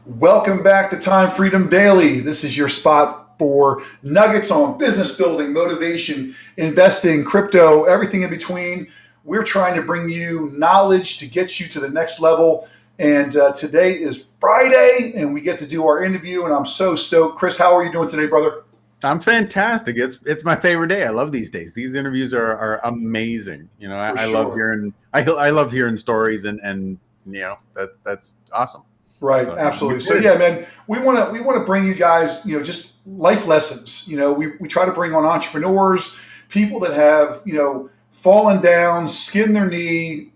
Welcome back to Time Freedom Daily. This is your spot for nuggets on business building, motivation, investing, crypto, everything in between. We're trying to bring you knowledge to get you to the next level. And today is Friday, and we get to do our interview, and I'm so stoked. Chris, how are you doing today, brother? I'm fantastic. It's my favorite day. I love these days. These interviews are amazing. For I love sure. hearing I love hearing stories and that's awesome. Right, So I'm absolutely. So excited. yeah, man, we want to bring you guys, just life lessons. We try to bring on entrepreneurs, people that have, fallen down, skinned their knee,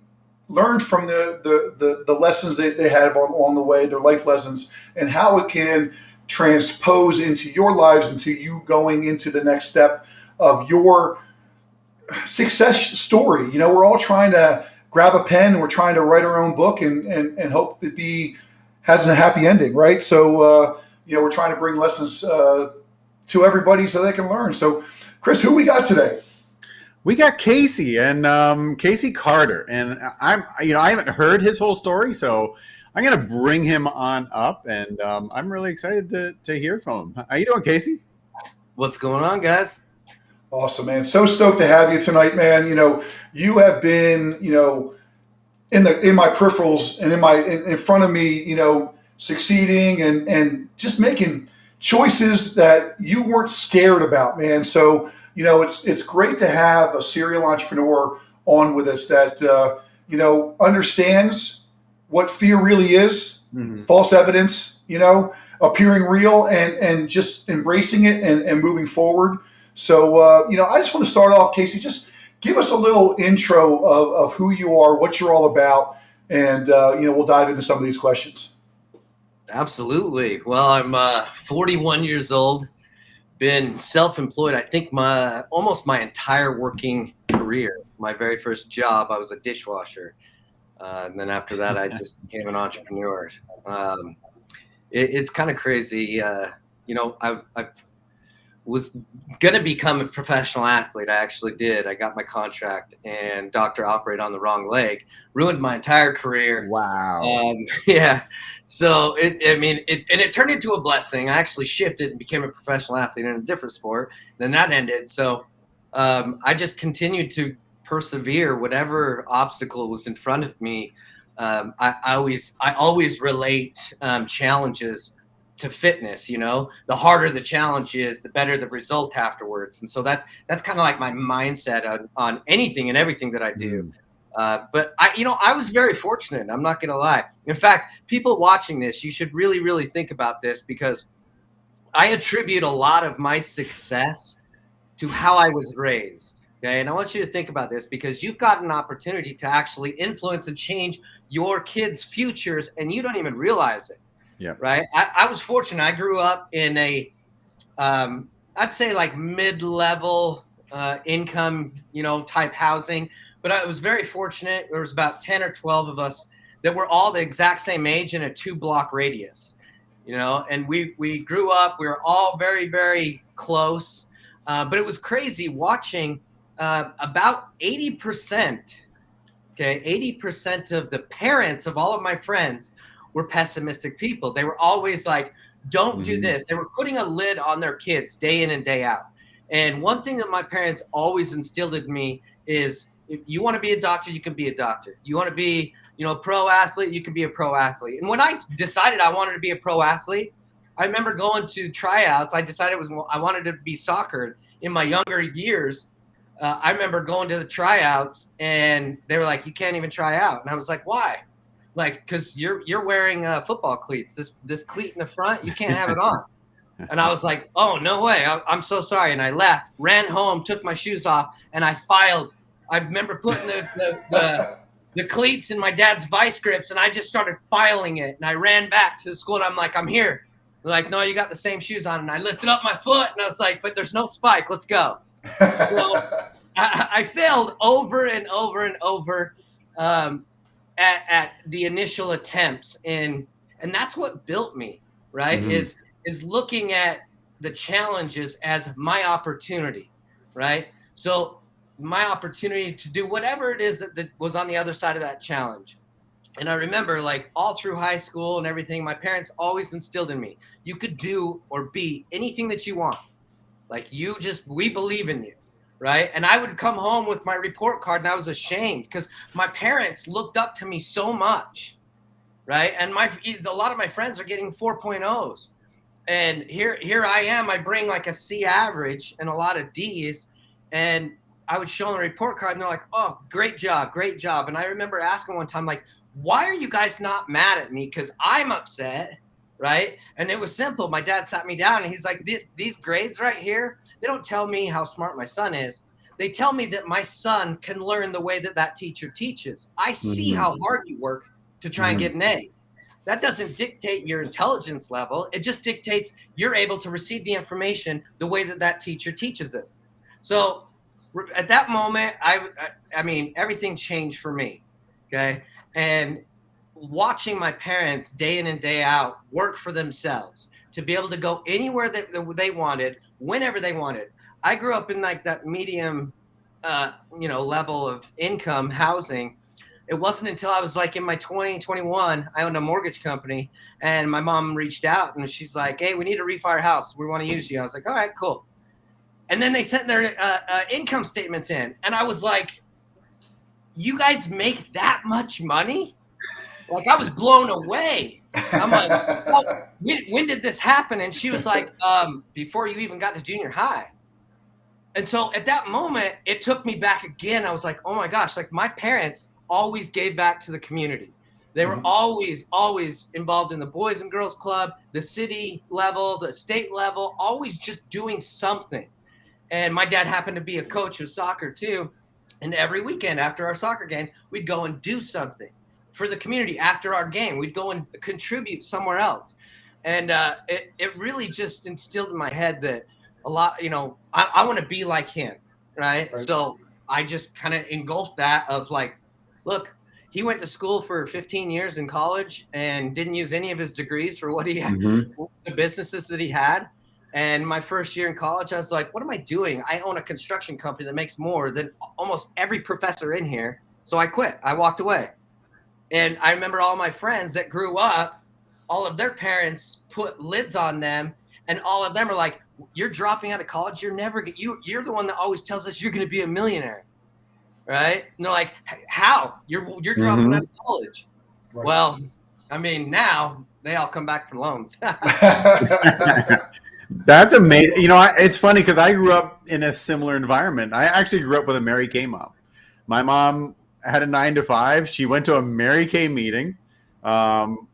learned from the lessons that they have along the way, their life lessons, and how it can transpose into your lives, into you going into the next step of your success story. We're all trying to grab a pen and we're trying to write our own book and hope it be has a happy ending, right? So, we're trying to bring lessons to everybody so they can learn. So, Chris, who we got today? We got Casey and Casey Carter, and I haven't heard his whole story, so I'm gonna bring him on up, and I'm really excited to hear from him. How you doing, Casey? What's going on, guys? Awesome, man. So stoked to have you tonight, man. You have been, in my peripherals and in front of me, succeeding and just making choices that you weren't scared about, man. So it's great to have a serial entrepreneur on with us that understands what fear really is, Mm-hmm. false evidence, appearing real and just embracing it and moving forward. So I just want to start off, Casey. Just give us a little intro of who you are, what you're all about, and we'll dive into some of these questions. Absolutely. Well, I'm 41 years old, been self-employed, I think my almost my entire working career. My very first job, I was a dishwasher. And then after that, I just became an entrepreneur. Um, it's kind of crazy. I've was going to become a professional athlete. I actually did. I got my contract, and doctor operated on the wrong leg, ruined my entire career. Wow. Yeah. So it turned into a blessing. I actually shifted and became a professional athlete in a different sport. Then that ended. So I just continued to persevere, whatever obstacle was in front of me. I always relate challenges to fitness. The harder the challenge is, the better the result afterwards. And so that's kind of like my mindset on anything and everything that I do. Mm. But I was very fortunate. I'm not going to lie. In fact, people watching this, you should really, really think about this, because I attribute a lot of my success to how I was raised. Okay. And I want you to think about this, because you've got an opportunity to actually influence and change your kids' futures, and you don't even realize it. Yeah. Right. I was fortunate. I grew up in I'd say like mid-level income, type housing. But I was very fortunate. There was about 10 or 12 of us that were all the exact same age in a 2-block radius, and we grew up. We were all very, very close. But it was crazy watching about 80%, okay, 80% of the parents of all of my friends were pessimistic people. They were always like, don't do Mm-hmm. this. They were putting a lid on their kids day in and day out. And one thing that my parents always instilled in me is, if you want to be a doctor, you can be a doctor. You want to be, a pro athlete, you can be a pro athlete. And when I decided I wanted to be a pro athlete, I remember going to tryouts. I decided I wanted to be soccer in my younger years. I remember going to the tryouts, and they were like, "You can't even try out." And I was like, "Why?" Like, because you're wearing football cleats. This cleat in the front, you can't have it on. And I was like, "Oh, no way! I'm so sorry." And I left, ran home, took my shoes off, and I filed. I remember putting the cleats in my dad's vice grips, and I just started filing it. And I ran back to the school, and I'm like, "I'm here." They're like, "No, you got the same shoes on." And I lifted up my foot, and I was like, "But there's no spike. Let's go." So I failed over and over and over um, at the initial attempts, and that's what built me, right? Mm-hmm. Is looking at the challenges as my opportunity, right? So my opportunity to do whatever it is that was on the other side of that challenge. And I remember, like, all through high school and everything, my parents always instilled in me, you could do or be anything that you want. Like, we believe in you. Right. And I would come home with my report card and I was ashamed because my parents looked up to me so much. Right. And a lot of my friends are getting 4.0s. And here I am. I bring like a C average and a lot of D's. And I would show them the report card and they're like, oh, great job, great job. And I remember asking one time, like, why are you guys not mad at me? Because I'm upset. Right. And it was simple. My dad sat me down and he's like, these grades right here, they don't tell me how smart my son is. They tell me that my son can learn the way that that teacher teaches. I see how hard you work to try and get an A. That doesn't dictate your intelligence level. It just dictates you're able to receive the information the way that that teacher teaches it. So at that moment, I mean, everything changed for me. Okay. And watching my parents day in and day out work for themselves to be able to go anywhere that they wanted, whenever they wanted. I grew up in like that medium, level of income housing. It wasn't until I was like in my 21, I owned a mortgage company and my mom reached out and she's like, hey, we need to refi our house. We want to use you. I was like, all right, cool. And then they sent their income statements in. And I was like, you guys make that much money? Like, I was blown away. I'm like, well, when did this happen? And she was like, before you even got to junior high. And so at that moment, it took me back again. I was like, oh my gosh, like my parents always gave back to the community. They were always involved in the Boys and Girls Club, the city level, the state level, always just doing something. And my dad happened to be a coach of soccer too. And every weekend after our soccer game, we'd go and do something for the community. After our game, we'd go and contribute somewhere else. And it really just instilled in my head that a lot, I want to be like him. Right. So I just kind of engulfed that of like, look, he went to school for 15 years in college and didn't use any of his degrees for what he had, the businesses that he had. And my first year in college, I was like, what am I doing? I own a construction company that makes more than almost every professor in here. So I quit. I walked away. And I remember all my friends that grew up, all of their parents put lids on them. And all of them are like, you're dropping out of college. You're the one that always tells us you're going to be a millionaire. Right. And they're like, how? You're dropping out of college. Right. Well, I mean, now they all come back for loans. That's amazing. It's funny because I grew up in a similar environment. I actually grew up with a Mary Kay mom. My mom had a 9-to-5. She went to a Mary Kay meeting.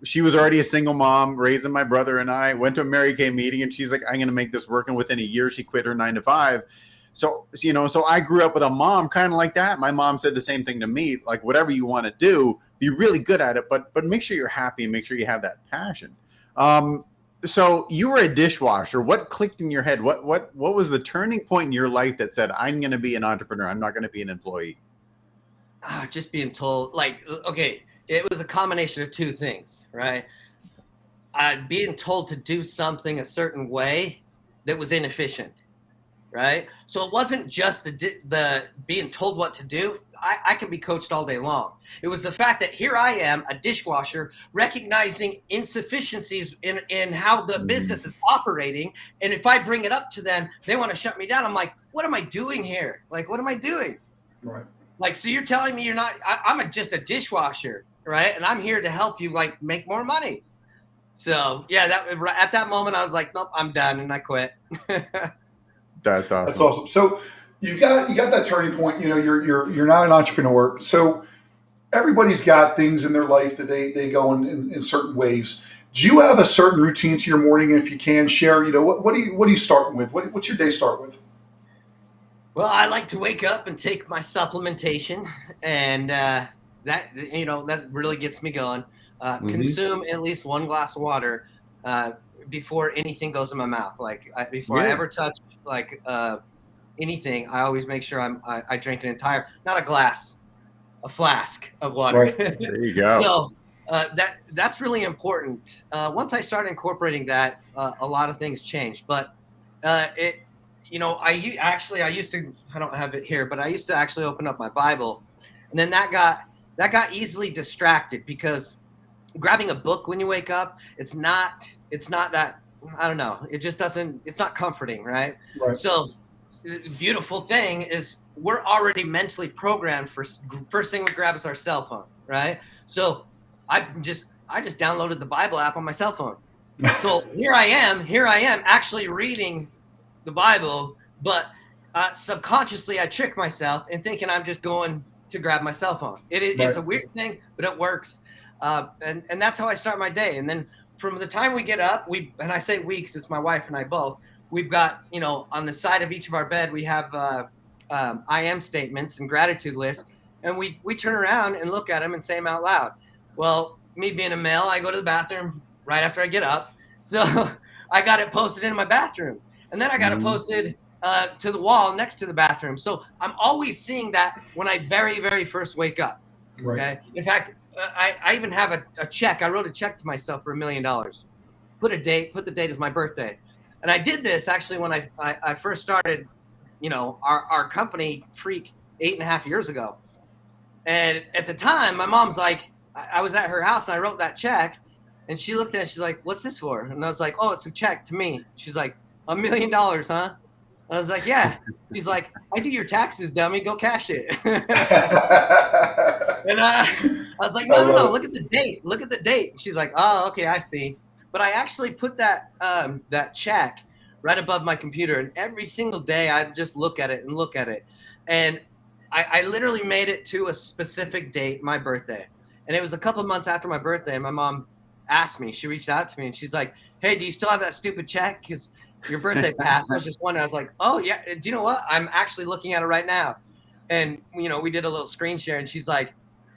She was already a single mom, raising my brother and I. Went to a Mary Kay meeting, and she's like, I'm going to make this work. And within a year, she quit her 9-to-5. So I grew up with a mom kind of like that. My mom said the same thing to me, like, whatever you want to do, be really good at it, but make sure you're happy and make sure you have that passion. So you were a dishwasher. What clicked in your head? What was the turning point in your life that said, I'm going to be an entrepreneur. I'm not going to be an employee? Just being told, like, okay, it was a combination of two things, right? Being told to do something a certain way that was inefficient. Right. So it wasn't just the being told what to do. I can be coached all day long. It was the fact that here I am, a dishwasher, recognizing insufficiencies in how the business is operating. And if I bring it up to them, they want to shut me down. I'm like, what am I doing here? Like, what am I doing? Right. Like, so you're telling me you're not, I'm just a dishwasher. Right. And I'm here to help you like make more money. So, yeah, at that moment, I was like, nope, I'm done. And I quit. That's awesome. That's awesome. So you got that turning point. You're not an entrepreneur. So everybody's got things in their life that they go in certain ways. Do you have a certain routine to your morning? And if you can share, what do you start with? What's your day start with? Well, I like to wake up and take my supplementation, and that really gets me going. Consume at least one glass of water before anything goes in my mouth. Like before I ever touch anything, I always make sure I drink an entire, not a glass, a flask of water. Right. There you go. So that's really important. Once I started incorporating that, a lot of things changed. But I used to, I don't have it here, but I used to actually open up my Bible, and then that got that got easily distracted because grabbing a book when you wake up, it's not that, I don't know, it just doesn't, it's not comforting, right? Right. So the beautiful thing is we're already mentally programmed for first thing we grab is our cell phone, right? So I just downloaded the Bible app on my cell phone. So here I am actually reading the Bible, but subconsciously I trick myself in thinking I'm just going to grab my cell phone. It's a weird thing, but it works. And that's how I start my day. And then from the time we get up, and I say weeks, it's my wife and I both, we've got, on the side of each of our bed, we have I am statements and gratitude lists. And we turn around and look at them and say them out loud. Well, me being a male, I go to the bathroom right after I get up. So I got it posted in my bathroom. And then I got it posted to the wall next to the bathroom. So I'm always seeing that when I very, very first wake up. Right. Okay. In fact, I even have a check. I wrote a check to myself for $1 million. Put the date as my birthday. And I did this actually when I first started, our company Freak 8.5 years ago. And at the time, my mom's like, I was at her house and I wrote that check and she looked at it. She's like, what's this for? And I was like, oh, it's a check to me. She's like, $1 million, huh? I was like, yeah. She's like, I do your taxes, dummy. Go cash it. And I was like, no. Look at the date. Look at the date. She's like, oh, okay, I see. But I actually put that check right above my computer. And every single day I just look at it. And I literally made it to a specific date, my birthday. And it was a couple months after my birthday. And my mom asked me, she reached out to me and she's like, hey, do you still have that stupid check? Because your birthday passed. I was just wondering. I was like, oh, yeah. Do you know what? I'm actually looking at it right now. And, we did a little screen share and she's like,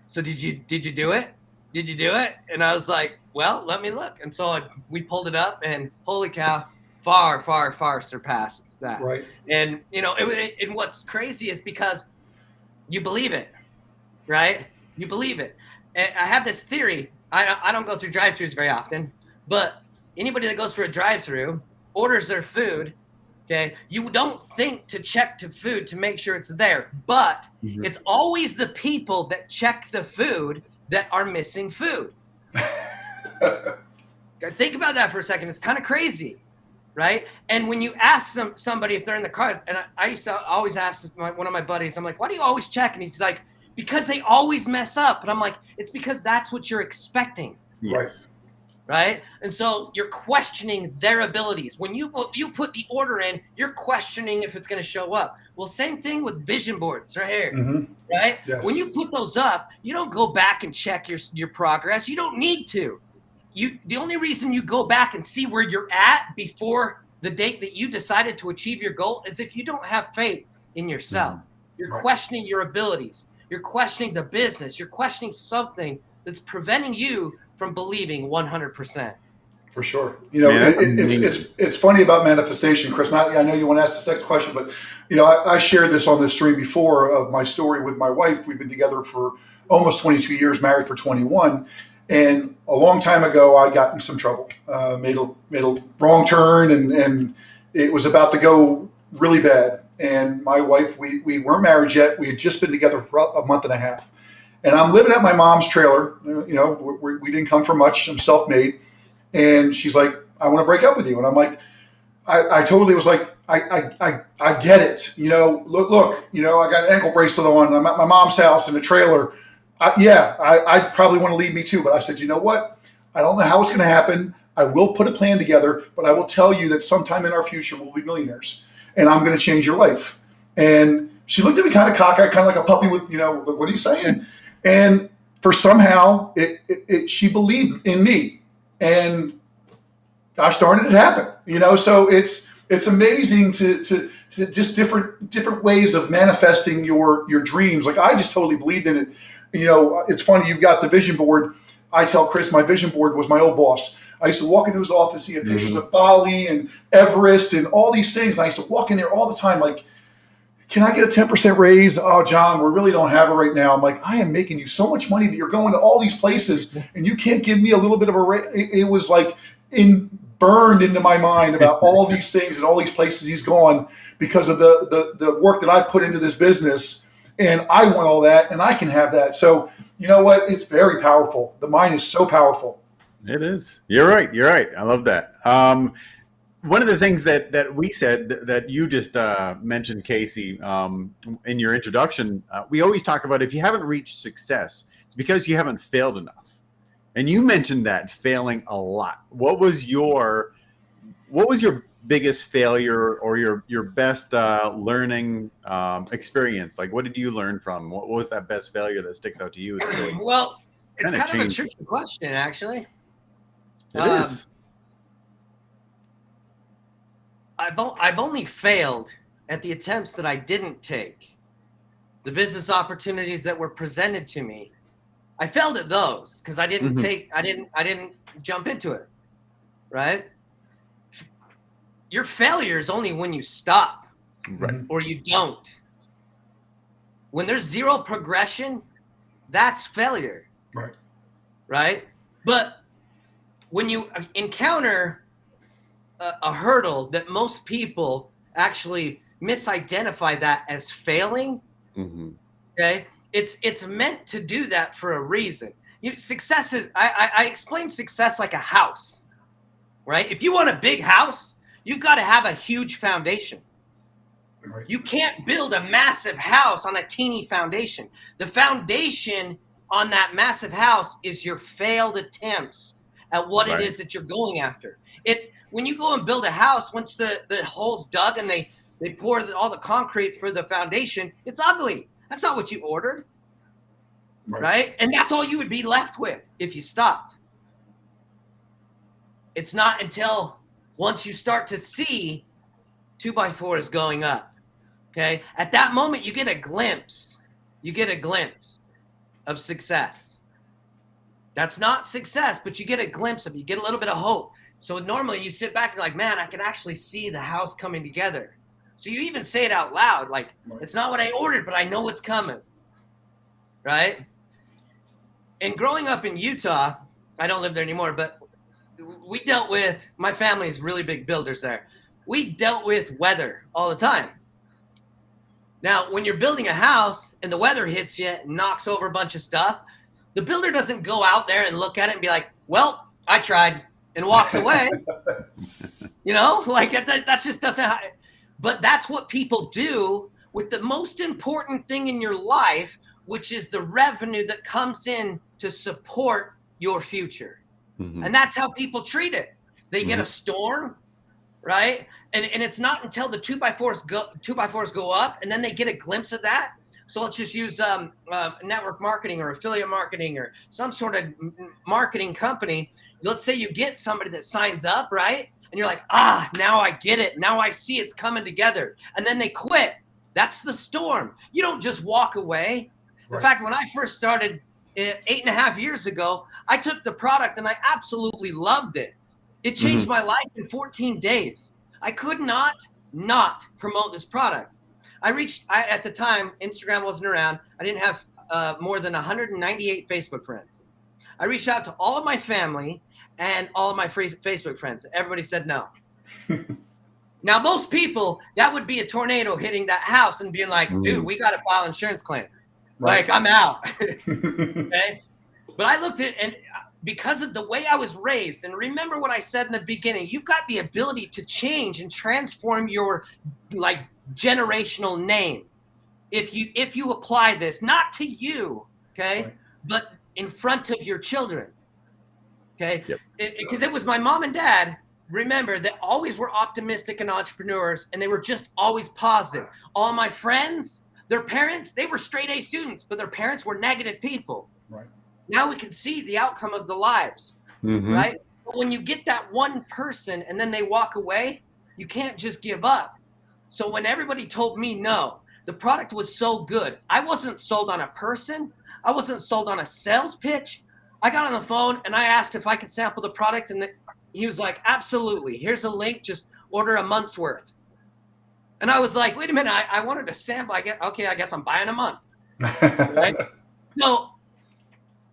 so did you do it? Did you do it? And I was like, well, let me look. And so we pulled it up and holy cow, far, far, far surpassed that. Right. And, and what's crazy is because you believe it, right? You believe it. And I have this theory. I don't go through drive-thrus very often, but anybody that goes through a drive-thru orders their food, okay, you don't think to check the food to make sure it's there, but it's always the people that check the food that are missing food. Think about that for a second. It's kind of crazy, right? And when you ask somebody if they're in the car, and I used to always ask one of my buddies, I'm like, why do you always check? And he's like, because they always mess up. And I'm like, it's because that's what you're expecting. Yes. Right? And so you're questioning their abilities. When you put the order in, you're questioning if it's going to show up. Well, same thing with vision boards right here, right? Yes. When you put those up, you don't go back and check your progress. You don't need to. The only reason you go back and see where you're at before the date that you decided to achieve your goal is if you don't have faith in yourself. You're questioning your abilities. You're questioning the business. You're questioning something that's preventing you from believing 100%. For sure. It's funny about manifestation, Chris. I know you want to ask this next question, but I shared this on this stream before of my story with my wife. We've been together for almost 22 years, married for 21. And a long time ago, I got in some trouble, made a wrong turn, and it was about to go really bad. And my wife, we weren't married yet. We had just been together for a month and a half. And I'm living at my mom's trailer. We didn't come from much. I'm self-made. And she's like, I want to break up with you. And I'm like, I totally was like, I get it. Look, I got an ankle bracelet on. I'm at my mom's house in a trailer. I'd probably want to leave me too. But I said, you know what? I don't know how it's going to happen. I will put a plan together, but I will tell you that sometime in our future, we'll be millionaires. And I'm going to change your life. And she looked at me kind of cockeyed, kind of like a puppy with, what are you saying? And for somehow, she believed in me. And gosh darn it happened. So it's amazing to just different ways of manifesting your dreams. Like I just totally believed in it. It's funny, you've got the vision board. I tell Chris my vision board was my old boss. I used to walk into his office, he had pictures of Bali and Everest and all these things. And I used to walk in there all the time like, can I get a 10% raise? Oh, John, we really don't have it right now. I'm like, I am making you so much money that you're going to all these places and you can't give me a little bit of a raise. It was like burned into my mind about all these things and all these places he's gone because of the work that I put into this business. And I want all that and I can have that. So You know what? It's very powerful. The mind is so powerful. It is. You're right. You're right. I love that. One of the things that we said that you just mentioned, Casey, in your introduction, we always talk about if you haven't reached success, it's because you haven't failed enough. And you mentioned that failing a lot. What was your biggest failure or your best learning experience? Like, what did you learn from? What was that best failure that sticks out to you? That really Well, it's kinda kind of a changed tricky question, actually. it is. I've only failed at the attempts that I didn't take. The business opportunities that were presented to me, I failed at those because I didn't jump into it. Right? Your failure is only when you stop Right. or you don't. When there's zero progression, that's failure. Right. Right? But when you encounter a hurdle that most people actually misidentify that as failing, Mm-hmm. okay, it's meant to do that for a reason. Success is, I explain success like a house, right? If you want a big house, you've got to have a huge foundation. Right. You can't build a massive house on a teeny foundation. The foundation on that massive house is your failed attempts at what Right. it is that you're going after. It's when you go and build a house, once the hole's dug and they pour all the concrete for the foundation, it's ugly. That's not what you ordered, right? And that's all you would be left with if you stopped. It's not until once you start to see 2x4s going up, okay? At that moment, you get a glimpse. You get a glimpse of success. That's not success, but you get a glimpse of it. You get a little bit of hope. So normally you sit back and you're like, man, I can actually see the house coming together. So you even say it out loud, like, it's not what I ordered, but I know it's coming, right? And growing up in Utah, I don't live there anymore, but we dealt with, my family is really big builders there. We dealt with weather all the time. Now, when you're building a house and the weather hits you and knocks over a bunch of stuff, the builder doesn't go out there and look at it and be like, well, I tried, and walks away. Like that just doesn't happen. But that's what people do with the most important thing in your life, which is the revenue that comes in to support your future. Mm-hmm. And that's how people treat it. They get a storm, right? And it's not until the 2x4s go up and then they get a glimpse of that. So let's just use network marketing or affiliate marketing or some sort of marketing company. Let's say you get somebody that signs up, right? And you're like, now I get it. Now I see it's coming together. And then they quit. That's the storm. You don't just walk away. Right. In fact, when I first started 8.5 years ago, I took the product and I absolutely loved it. It changed my life in 14 days. I could not promote this product. At the time, Instagram wasn't around. I didn't have more than 198 Facebook friends. I reached out to all of my family and all of my Facebook friends. Everybody said no. Now, most people, that would be a tornado hitting that house and being like, dude, we got to file insurance claim. Right. Like, I'm out. Okay? But I looked at, and because of the way I was raised, and remember what I said in the beginning, you've got the ability to change and transform your generational name. If you apply this, not to you, okay, but in front of your children. Okay. Because it was my mom and dad, remember, that always were optimistic and entrepreneurs, and they were just always positive. All my friends, their parents, they were straight A students, but their parents were negative people. Right. Now we can see the outcome of the lives, right? But when you get that one person and then they walk away, you can't just give up. So when everybody told me no, the product was so good. I wasn't sold on a person. I wasn't sold on a sales pitch. I got on the phone and I asked if I could sample the product, and he was like, absolutely. Here's a link. Just order a month's worth. And I was like, wait a minute. I wanted a sample. I guess I'm buying a month. Right? No,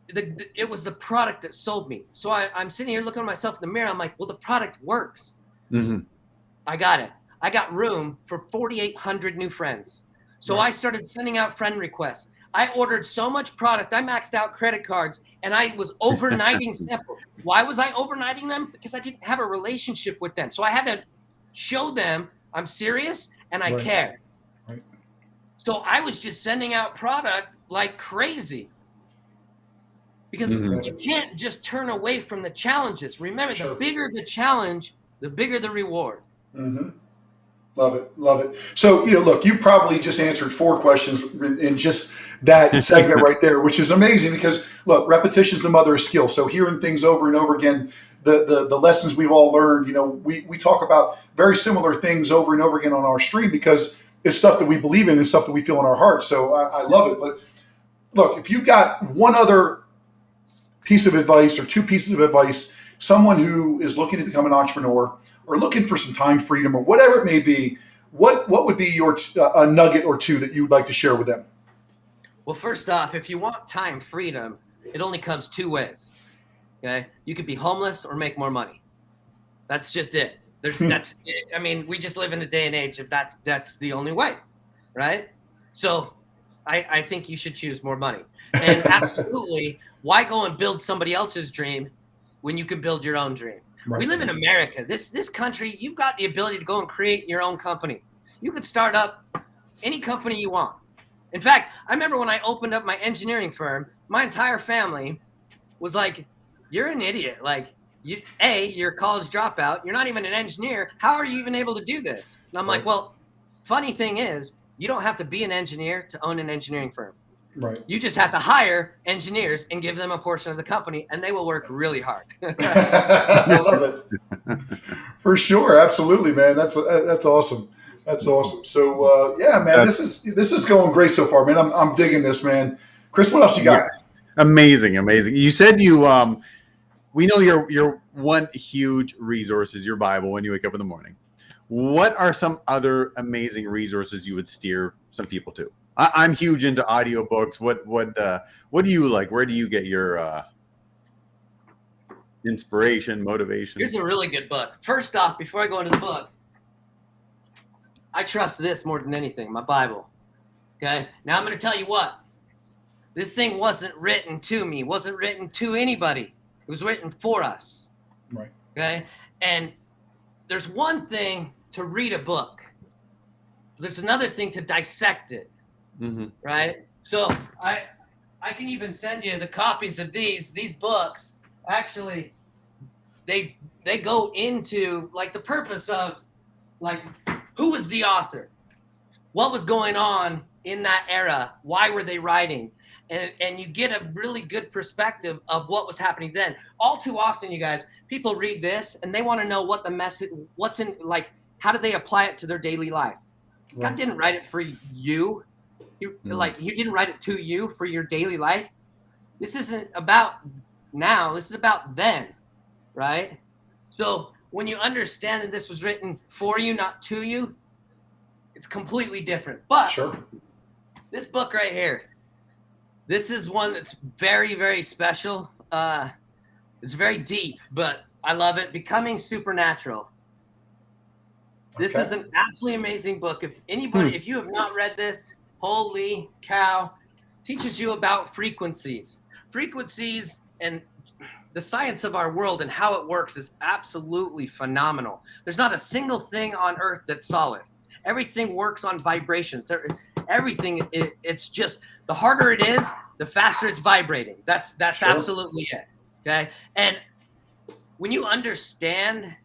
it was the product that sold me. So I'm sitting here looking at myself in the mirror. I'm like, well, the product works. I got it. I got room for 4,800 new friends. So I started sending out friend requests. I ordered so much product. I maxed out credit cards and I was overnighting samples. Why was I overnighting them? Because I didn't have a relationship with them. So I had to show them I'm serious and I Right. care. Right. So I was just sending out product like crazy. Because Mhm. you can't just turn away from the challenges. Remember, Sure. the bigger the challenge, the bigger the reward. Mm-hmm. Love it. Love it. So, look, you probably just answered 4 questions in just that segment right there, which is amazing because, look, repetition is the mother of skill. So, hearing things over and over again, the lessons we've all learned, we talk about very similar things over and over again on our stream because it's stuff that we believe in and stuff that we feel in our hearts. So, I love it. But look, if you've got one other piece of advice or 2 pieces of advice, someone who is looking to become an entrepreneur or looking for some time freedom or whatever it may be, what would be your a nugget or 2 that you would like to share with them? Well, first off, if you want time freedom, it only comes 2 ways. Okay, you could be homeless or make more money. That's just it. I mean, we just live in a day and age if that's the only way, right? So, I think you should choose more money. And absolutely, why go and build somebody else's dream when you can build your own dream? Right. We live in America. This country, you've got the ability to go and create your own company. You could start up any company you want. In fact, I remember when I opened up my engineering firm, my entire family was like, "You're an idiot. Like, you're a college dropout. You're not even an engineer. How are you even able to do this?" And I'm like, "Well, funny thing is, you don't have to be an engineer to own an engineering firm. Right. You just have to hire engineers and give them a portion of the company, and they will work really hard." I love it. For sure, absolutely, man. That's awesome. That's awesome. So yeah, man, this is going great so far, man. I'm digging this, man. Chris, what else you got? Yes. Amazing. You said we know your one huge resource is your Bible when you wake up in the morning. What are some other amazing resources you would steer some people to? I'm huge into audiobooks. What do you like? Where do you get your inspiration, motivation? Here's a really good book. First off, before I go into the book, I trust this more than anything, my Bible. Okay? Now I'm going to tell you what. This thing wasn't written to me, wasn't written to anybody. It was written for us. Right. Okay? And there's one thing to read a book. There's another thing to dissect it. Mm-hmm. Right? So I can even send you the copies of these books. Actually, they go into like the purpose of like who was the author? What was going on in that era? Why were they writing? And you get a really good perspective of what was happening then. All too often, you guys, people read this and they want to know what the message, what's in, like, how do they apply it to their daily life? Right. God didn't write it for you. He didn't write it to you for your daily life. This isn't about now. This is about then, right? So when you understand that this was written for you, not to you, it's completely different. But Sure. This book right here, this is one that's very, very special. It's very deep, but I love it. Becoming Supernatural. This is an absolutely amazing book. If you have not read this, holy cow, teaches you about frequencies and the science of our world and how it works is absolutely phenomenal. There's not a single thing on earth that's solid. Everything works on vibrations. Everything, it's just, the harder it is, the faster it's vibrating. That's sure. Absolutely it. Okay. And when you understand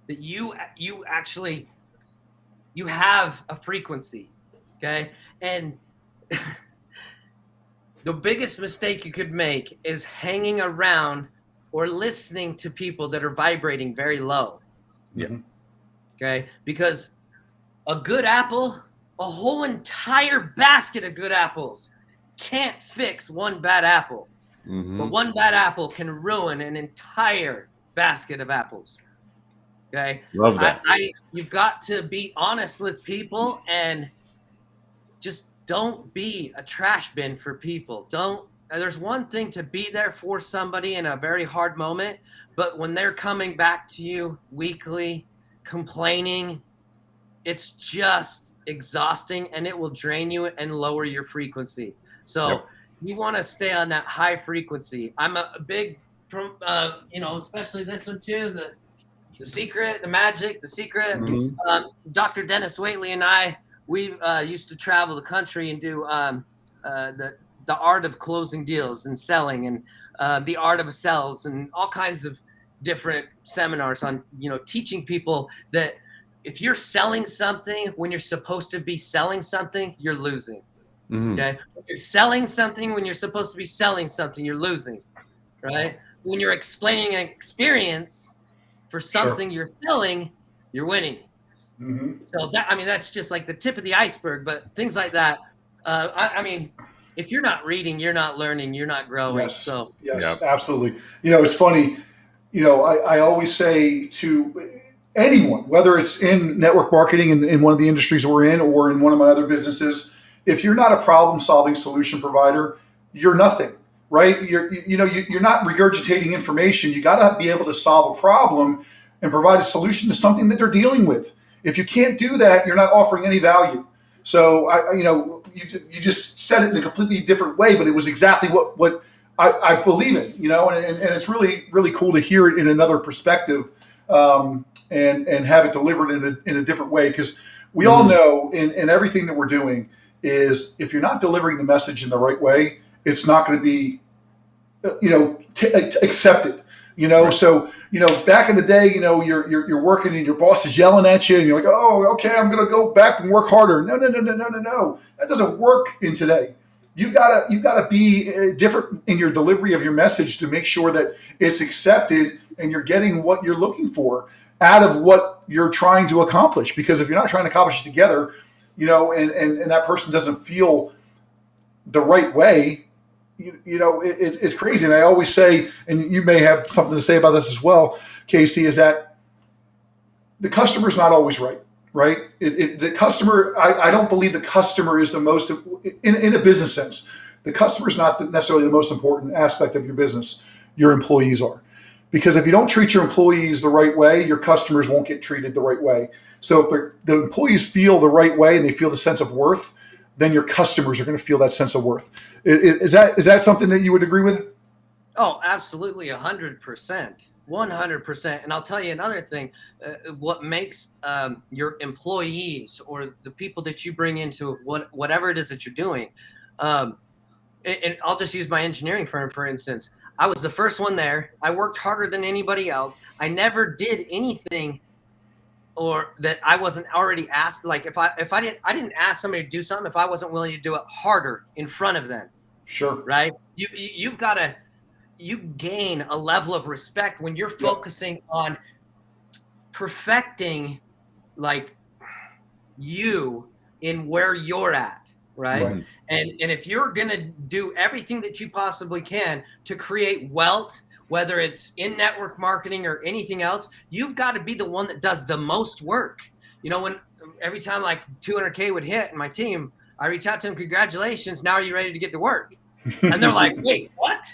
that you actually, you have a frequency. Okay. And the biggest mistake you could make is hanging around or listening to people that are vibrating very low. Yeah. Okay. Because a good apple, a whole entire basket of good apples can't fix one bad apple. Mm-hmm. But one bad apple can ruin an entire basket of apples. Okay. Love that. You've got to be honest with people and just don't be a trash bin for people. There's one thing to be there for somebody in a very hard moment, but when they're coming back to you weekly, complaining, it's just exhausting and it will drain you and lower your frequency. So Yep. you want to stay on that high frequency. I'm a big, especially this one too, the Secret, the Magic, The Secret. Mhm. Dr. Dennis Waitley and we used to travel the country and do the art of closing deals and selling, and the art of sales, and all kinds of different seminars on teaching people that if you're selling something when you're supposed to be selling something, you're losing. Mhm. Okay, when you're selling something when you're supposed to be selling something, you're losing. Right? When you're explaining an experience for something you're selling, you're winning. Mhm. So that's just like the tip of the iceberg. But things like that, if you're not reading, you're not learning, you're not growing. Yes. So Yes, Yep. absolutely. It's funny. I always say to anyone, whether it's in network marketing in one of the industries we're in or in one of my other businesses, if you're not a problem-solving solution provider, you're nothing, right? You're not regurgitating information. You got to be able to solve a problem and provide a solution to something that they're dealing with. If you can't do that, you're not offering any value. So you just said it in a completely different way, but it was exactly what I believe in, and it's really, really cool to hear it in another perspective, and have it delivered in a different way. Because we all know in everything that we're doing is if you're not delivering the message in the right way, it's not going to be, accepted. Right. So back in the day, you're working and your boss is yelling at you, and you're like, oh, okay, I'm going to go back and work harder. No, no, no, no, no, no, no. That doesn't work in today. You've got to be different in your delivery of your message to make sure that it's accepted and you're getting what you're looking for out of what you're trying to accomplish. Because if you're not trying to accomplish it together, and that person doesn't feel the right way, it's crazy. And I always say, and you may have something to say about this as well, Casey, is that the customer's not always right. Right? The customer, I don't believe the customer is the most, in a business sense, the customer is not necessarily the most important aspect of your business. Your employees are. Because if you don't treat your employees the right way, your customers won't get treated the right way. So if the employees feel the right way and they feel the sense of worth, then your customers are going to feel that sense of worth. Is that something that you would agree with? Oh, absolutely, 100%. 100%. And I'll tell you another thing. What makes your employees or the people that you bring into whatever it is that you're doing, and I'll just use my engineering firm, for instance. I was the first one there. I worked harder than anybody else. I never did anything or that I wasn't already asked. Like I didn't ask somebody to do something if I wasn't willing to do it harder in front of them. Sure. Right? You've got to you gain a level of respect when you're focusing on perfecting like you in where you're at, right? And if you're going to do everything that you possibly can to create wealth, whether it's in network marketing or anything else, you've got to be the one that does the most work. When every time like 200K would hit in my team, I reach out to them, congratulations, now are you ready to get to work? And they're like, wait, what?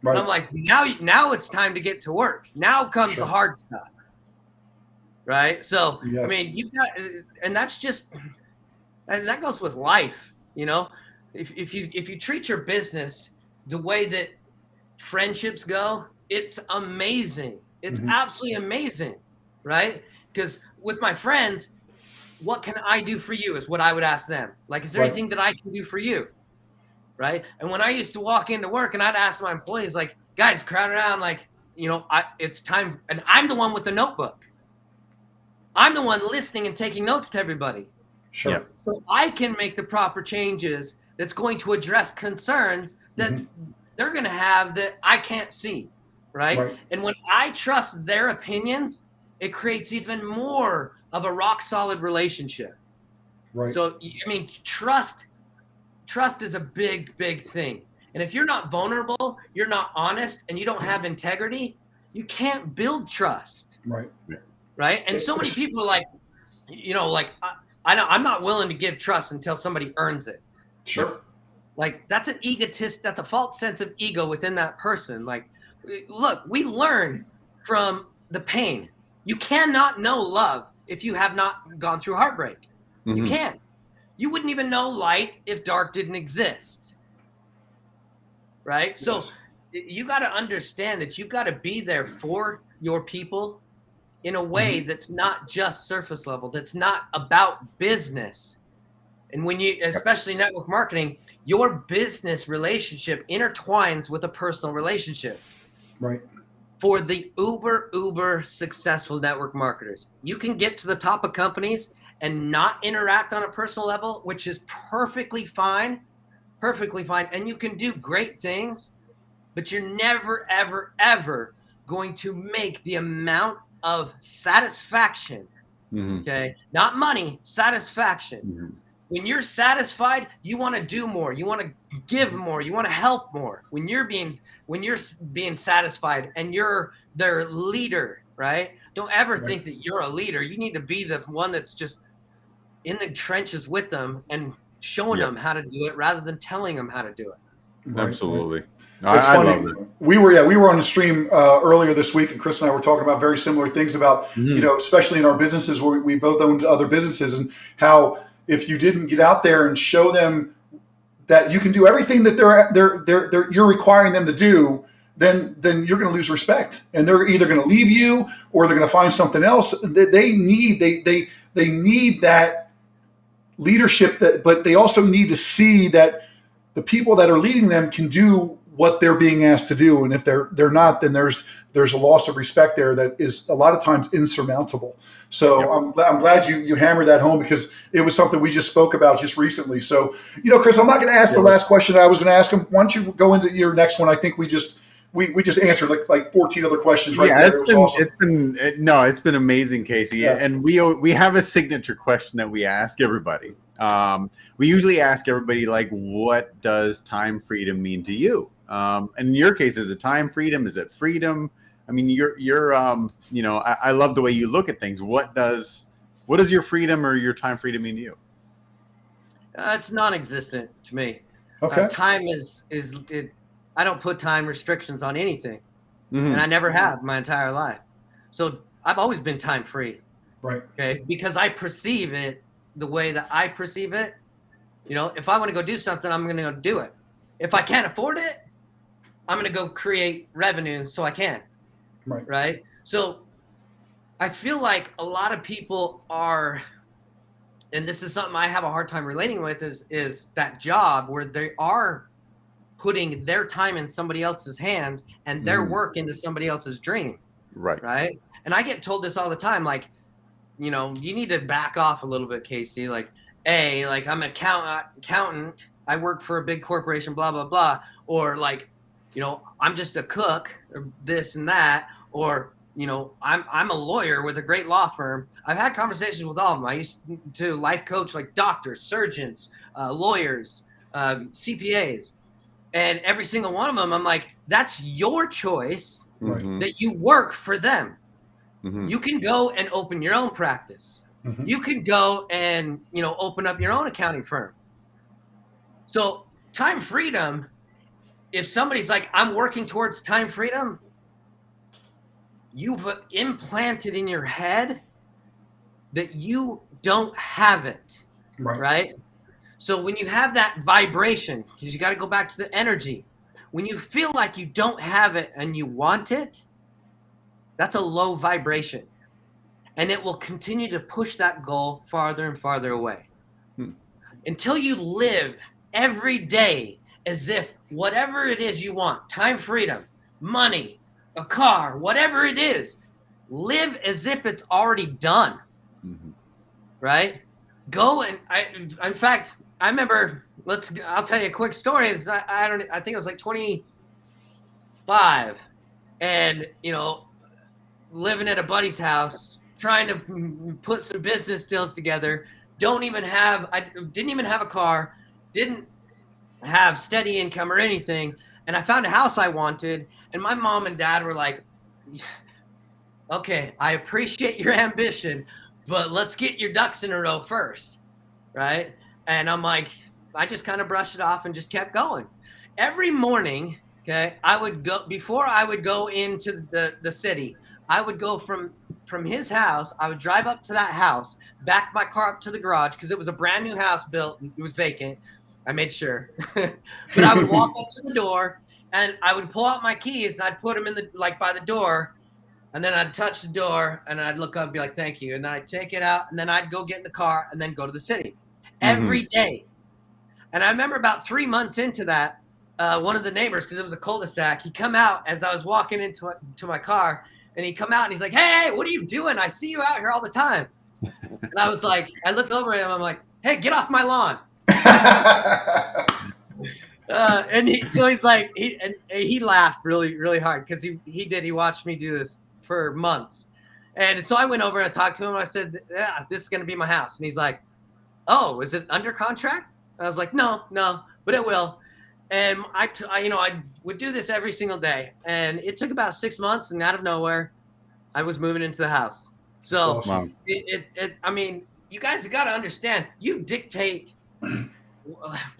Right. And I'm like, now it's time to get to work. Now comes the hard stuff. Right. So, yes. I mean, you've got, and that's just, and that goes with life. If you treat your business the way that friendships go, it's amazing. It's absolutely amazing. Right. Because with my friends, what can I do for you is what I would ask them. Like, is there anything that I can do for you? Right. And when I used to walk into work and I'd ask my employees, like, guys, crowd around, like, it's time. And I'm the one with the notebook. I'm the one listening and taking notes to everybody. Sure. Yeah. So I can make the proper changes that's going to address concerns that they're going to have that I can't see. Right. And when I trust their opinions, it creates even more of a rock solid relationship. Right. So, I mean, trust is a big, big thing. And if you're not vulnerable, you're not honest, and you don't have integrity, you can't build trust. Right. Right. And so many people are like, I'm not willing to give trust until somebody earns it. Sure. Like that's an egotist. That's a false sense of ego within that person. Like, look, we learn from the pain. You cannot know love if you have not gone through heartbreak. You can't. You wouldn't even know light if dark didn't exist. right? So Yes. you got to understand that you got to be there for your people in a way that's not just surface level, that's not about business. And when you, especially network marketing, your business relationship intertwines with a personal relationship. Right. For the uber successful network marketers, you can get to the top of companies and not interact on a personal level, which is perfectly fine, and you can do great things, but you're never ever going to make the amount of satisfaction, Mhm. okay, not money, satisfaction. Mhm. When you're satisfied, you want to do more, you want to give more, you want to help more. When you're being satisfied and you're their leader, right? Don't ever Right. think that you're a leader. You need to be the one that's just in the trenches with them and showing Yep. them how to do it rather than telling them how to do it. Right. Right. Absolutely. It's I funny. love it. We were on a stream earlier this week, and Chris and I were talking about very similar things about, Mhm. especially in our businesses where we both owned other businesses, and how if you didn't get out there and show them that you can do everything that you're requiring them to do, then you're going to lose respect, and they're either going to leave you or they're going to find something else. They need that leadership, but they also need to see that the people that are leading them can do what they're being asked to do, and if they're not, then there's a loss of respect there that is a lot of times insurmountable. So Yep. I'm glad you hammered that home, because it was something we just spoke about just recently. So Chris, I'm not going to ask the last question I was going to ask him. Why don't you go into your next one? I think we just answered like 14 other questions right there. It was awesome. It's been amazing, Casey. Yeah. And we have a signature question that we ask everybody. We usually ask everybody, like, what does time freedom mean to you? And in your case, is it time freedom? Is it freedom? I mean, I love the way you look at things. What does your freedom or your time freedom mean to you? It's non-existent to me. Okay. Time is it. I don't put time restrictions on anything, Mhm. and I never have my entire life. So I've always been time free. Right. Okay, because I perceive it the way that I perceive it. If I want to go do something, I'm going to go do it. If I can't afford it, I'm going to go create revenue so I can. Right. Right. So I feel like a lot of people are, and this is something I have a hard time relating with, is that job where they are putting their time in somebody else's hands and their work into somebody else's dream. Right. Right. And I get told this all the time, like, you need to back off a little bit, Casey. Like, I'm an accountant. I work for a big corporation, blah, blah, blah. Or like, I'm just a cook, or this and that. Or, I'm a lawyer with a great law firm. I've had conversations with all of them. I used to life coach like doctors, surgeons, lawyers, CPAs. And every single one of them, I'm like, that's your choice that you work for them. Mhm. You can go and open your own practice. Mhm. You can go and, open up your own accounting firm. So time freedom, if somebody's like, I'm working towards time freedom, you've implanted in your head that you don't have it, right? So when you have that vibration, because you got to go back to the energy, when you feel like you don't have it and you want it, that's a low vibration. And it will continue to push that goal farther and farther away. Until you live every day as if whatever it is you want, time freedom, money, a car, whatever it is, live as if it's already done. Right? Go and in fact, I remember, I'll tell you a quick story. I think it was like 25, and living at a buddy's house, trying to put some business deals together. I didn't even have a car, didn't have steady income or anything. And I found a house I wanted, and my mom and dad were like, okay, I appreciate your ambition, but let's get your ducks in a row first. Right. And I'm like, I just kind of brushed it off and just kept going. Every morning, okay, before I would go into the city, I would go from his house. I would drive up to that house, back my car up to the garage because it was a brand new house built. It was vacant. I made sure. But I would walk up to the door, And I would pull out my keys and I'd put them in the by the door, and then I'd touch the door and I'd look up and be like, "Thank you," and then I'd take it out and then I'd go get in the car and then go to the city every day. And I remember about 3 months into that, one of the neighbors, because it was a cul-de-sac, he come out as I was walking into my car, and he come out and he's like, "Hey, what are you doing? I see you out here all the time." And I was like, I looked over at him, I'm like, "Hey, get off my lawn." So he's like, he laughed really, really hard because he watched me do this for months. And so I went over and talked to him and I said, "Yeah, this is going to be my house." And he's like, "Oh, is it under contract?" And I was like, no, but it will. And I would do this every single day. And it took about 6 months, and out of nowhere, I was moving into the house. So awesome. I mean, you guys have got to understand, you dictate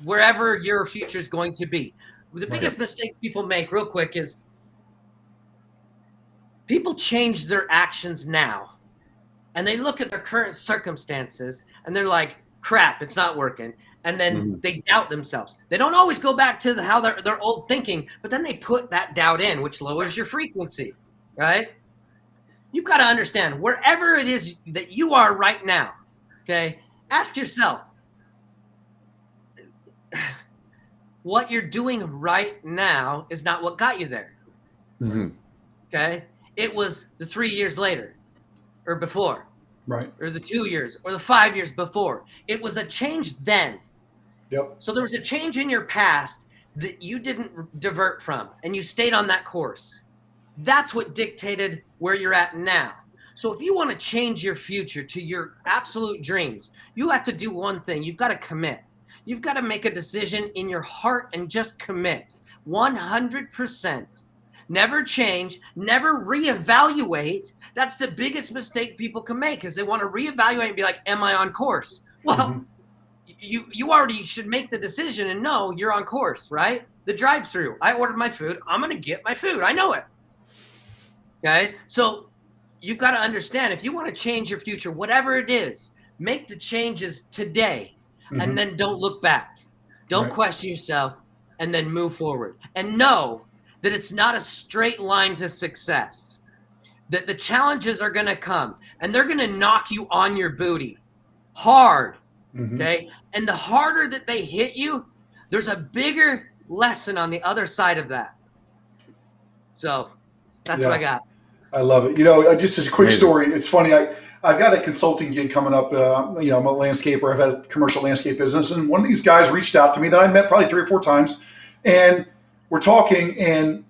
wherever your future is going to be. The biggest mistake people make real quick is people change their actions now, and they look at their current circumstances and they're like, "Crap, it's not working." And then they doubt themselves. They don't always go back to how their old thinking, but then they put that doubt in, which lowers your frequency, right? You've got to understand, wherever it is that you are right now, okay, ask yourself, what you're doing right now is not what got you there. Okay? It was the 3 years later or before. Right. Or the 2 years or the 5 years before. It was a change then. Yep. So there was a change in your past that you didn't divert from, and you stayed on that course. That's what dictated where you're at now. So if you want to change your future to your absolute dreams, you have to do one thing. You've got to commit. You've got to make a decision in your heart and just commit 100%. Never change, never reevaluate. That's the biggest mistake people can make, is they want to reevaluate and be like, "Am I on course?" Well, you already should make the decision and know you're on course, right? The drive-through. I ordered my food. I'm going to get my food. I know it. Okay? So you've got to understand, if you want to change your future, whatever it is, make the changes today and then don't look back. Don't question yourself, and then move forward. And know that it's not a straight line to success. That the challenges are going to come, and they're going to knock you on your booty hard. Okay? And the harder that they hit you, there's a bigger lesson on the other side of that. So that's what I got. I love it. Just as a quick story, it's funny. I've got a consulting gig coming up. I'm a landscaper. I've had a commercial landscape business. And one of these guys reached out to me that I met probably 3 or 4 times. And we're talking, and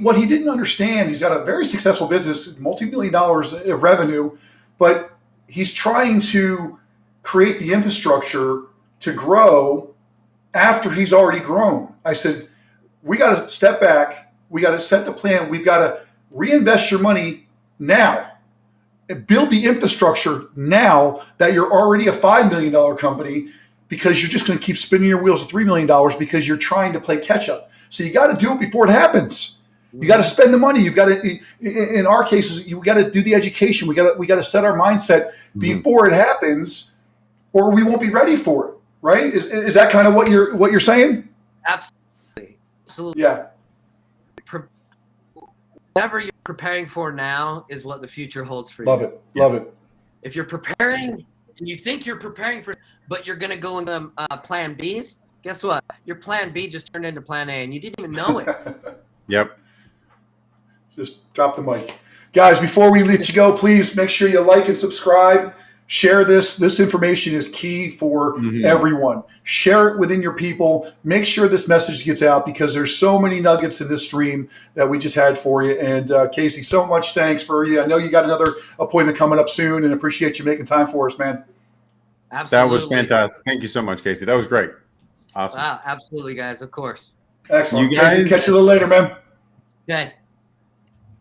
what he didn't understand, he's got a very successful business, multi-million dollars of revenue, but he's trying to create the infrastructure to grow after he's already grown. I said, we got to step back. We got to set the plan. We've got to reinvest your money now and build the infrastructure now that you're already a $5 million company, because you're just going to keep spinning your wheels at $3 million because you're trying to play catch up. So you got to do it before it happens. You got to spend the money. You've got to, in our cases, you got to do the education. We got to set our mindset before it happens, or we won't be ready for it. Right? Is that kind of what you're saying? Absolutely. Yeah. Whatever you're preparing for now is what the future holds for you. Love it. Love it. If you're preparing and you think you're preparing for, but you're going to go into plan Bs, guess what? Your plan B just turned into plan A, and you didn't even know it. Yep. Just drop the mic. Guys, before we let you go, please make sure you like and subscribe. Share this. This information is key for everyone. Share it within your people. Make sure this message gets out, because there's so many nuggets in this stream that we just had for you. And Casey, so much thanks for you. I know you got another appointment coming up soon, and appreciate you making time for us, man. Absolutely. That was fantastic. Thank you so much, Casey. That was great. Awesome. Wow, absolutely, guys. Of course. Excellent. You guys, Casey, catch you a little later, man. Okay.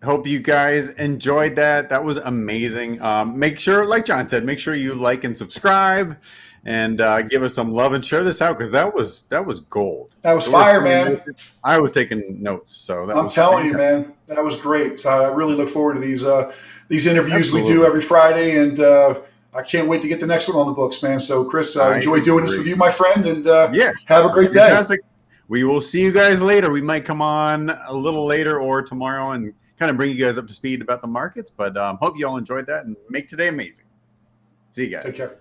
Hope you guys enjoyed that. That was amazing. Make sure, like John said, make sure you like and subscribe, and give us some love and share this out, because that was gold. That was fire, man. I was taking notes, so I'm telling you, man, that was great. So I really look forward to these interviews we do every Friday, and I can't wait to get the next one on the books, man. So Chris, I enjoy doing this with you, my friend, and have a great day. Fantastic. we will see you guys later. We might come on a little later or tomorrow and kind of bring you guys up to speed about the markets. But hope you all enjoyed that and make today amazing. See you guys. Take care.